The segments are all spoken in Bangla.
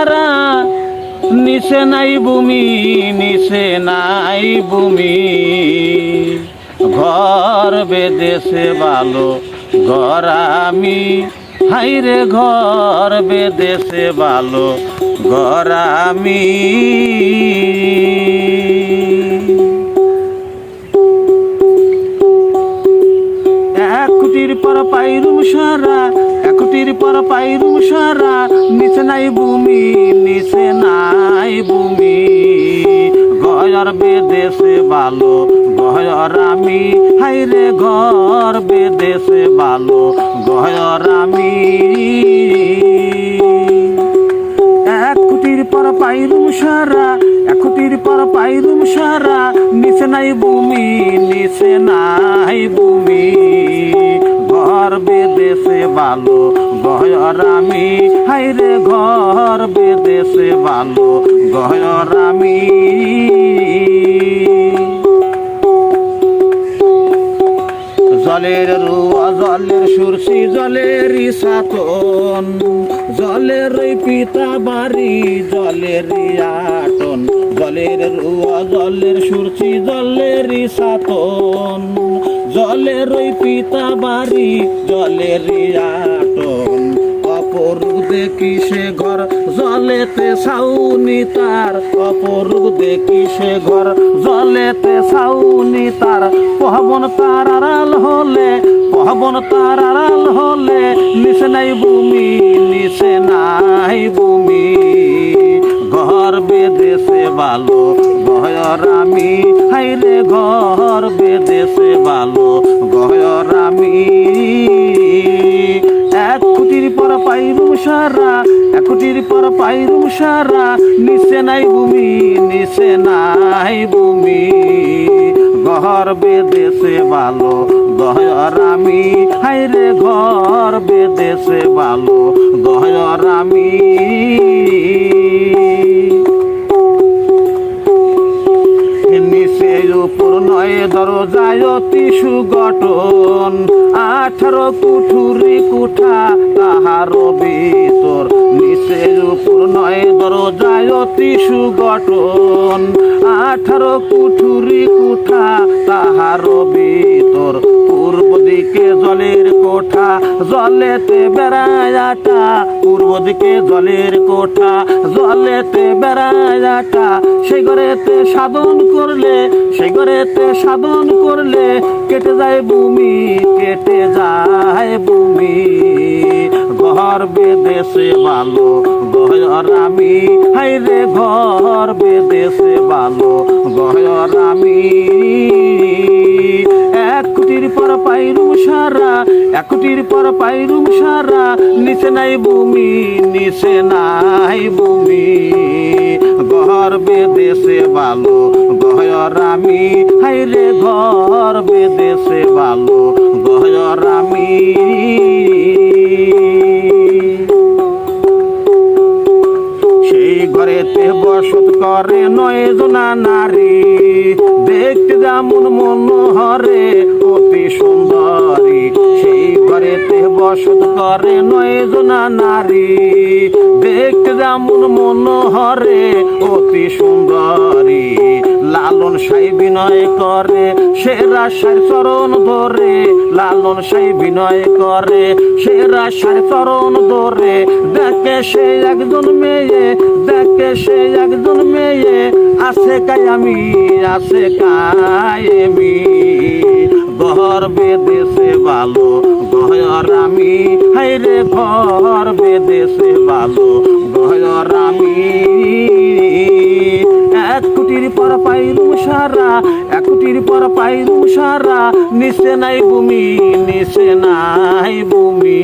সারা নিচে নাই ভূমি, নিচে নাই ভূমি। ঘর বেঁধেছে ভালো ঘর আমি, হাইরে ঘর বেঁধেছে ভালো ঘর আমি। এক কোটির পর পাইরুম সারা, এক কোটির পর পাইরুম সারা, নিচে নাই ভূমি, নিচে নাই ভূমি। ঘর বেঁধেছে ভালো ঘর আমি, হাইরে ঘর বেঁধেছে ভালো ঘর আমি। এক কোটির পর পাইরুম সারা, এক কোটির পর পাইরুম সারা, নিচে নাই ভূমি, নিচে নাই ভূমি। ঘর বেঁধেছে ভালো ঘর আমি, হাইরে ঘর বেঁধেছে ভালো ঘর আমি। জলের রুয়া জলের সুরসি জলের সাতন, জলের পিতা বাড়ি জলের আটন। জলের রুয়া জলের সুরসি জলের সাতন, জলের পিতা বাড়ি জলের আটন। অপরূপ দেখি সে ঘর জলেতে ছাউনি তার, অপরূপ দেখি সে ঘর জলেতে ছাউনি তার। পবন তার আড়াল হলে, পবন তার আড়াল হলে, নিচে নাই ভূমি, নিচে নাই ভূমি। ঘর বেঁধেছে ভালো ঘর আমি, হাইরে ঘর বেঁধেছে ভালো ঘর আমি। এক কোটির পর পাইরুম সারা, এক কোটির পর পাইরুম সারা, নিচে নাই ভূমি, নিচে নাই ভূমি। ঘর বেঁধেছে ভালো ঘর আমি, হাইরে ঘর বেঁধেছে ভালো ঘর আমি। নিচে উপর নয় দরজায় অতি সুগঠন, 18 কুঠুরি কুঠা তাহার ভিতর। নিচে উপর নয় দরজায় অতি সুগঠন, 18 কুঠুরি কুঠা তাহার ভিতর। পূর্ব দিকে জলের কোঠা জলেতে বেড়ায় আটা, পূর্ব দিকে জলের কোঠা জলেতে বেড়ায় আটা। সেই ঘরেতে সাধন করলে, সেই ঘরেতে সাধন করলে, কেটে যায় ভূমি, কেটে যায় ভূমি। ঘর বেঁধেছে ভালো ঘর আমি, হাইরে ঘর বেঁধেছে ভালো ঘর আমি। এক কোটির পর পাইরুম সারা, এক কোটির পর পাইরুম সারা, নিচে নাই ভূমি, নিচে নাই ভূমি। ঘর বেঁধেছে ভালো ঘর আমি, হাইরে ঘর বেঁধেছে ভালো ঘর আমি। সেই ঘরেতে বসত করে 9 জনা নারী, দেখতে যেমন মনোহরে অতি সুন্দরী। সেই ঘরেতে বসত করে 9 জনা নারী, দেখতে যেমন মনোহরে অতি সুন্দরী। লালন সাই বিনয় করে সে রাশার চরণ ধরে, লালন সাই বিনয় করে সে রাশার চরণ ধরে। দেখে সে একজন মেয়ে, দেখে সে একজন মেয়ে, আছে কায়ামি, আছে কায়েমি। ঘর বেঁধেছে ভালো ঘর আমি, হাইরে ঘর বেঁধেছে ভালো ঘর আমি। এক কোটির পর পাইরুম সারা, এক কোটির পর পাইরুম সারা, নিচে নাই ভূমি, নিচে নাই ভূমি।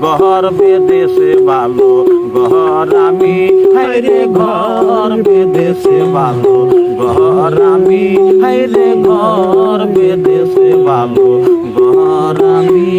ঘর বেঁধেছে ভালো ঘর আমি, হাইরে ঘর বেঁধেছে ভালো ঘর আমি, হাইরে ঘর বেঁধেছে ভালো ঘর আমি।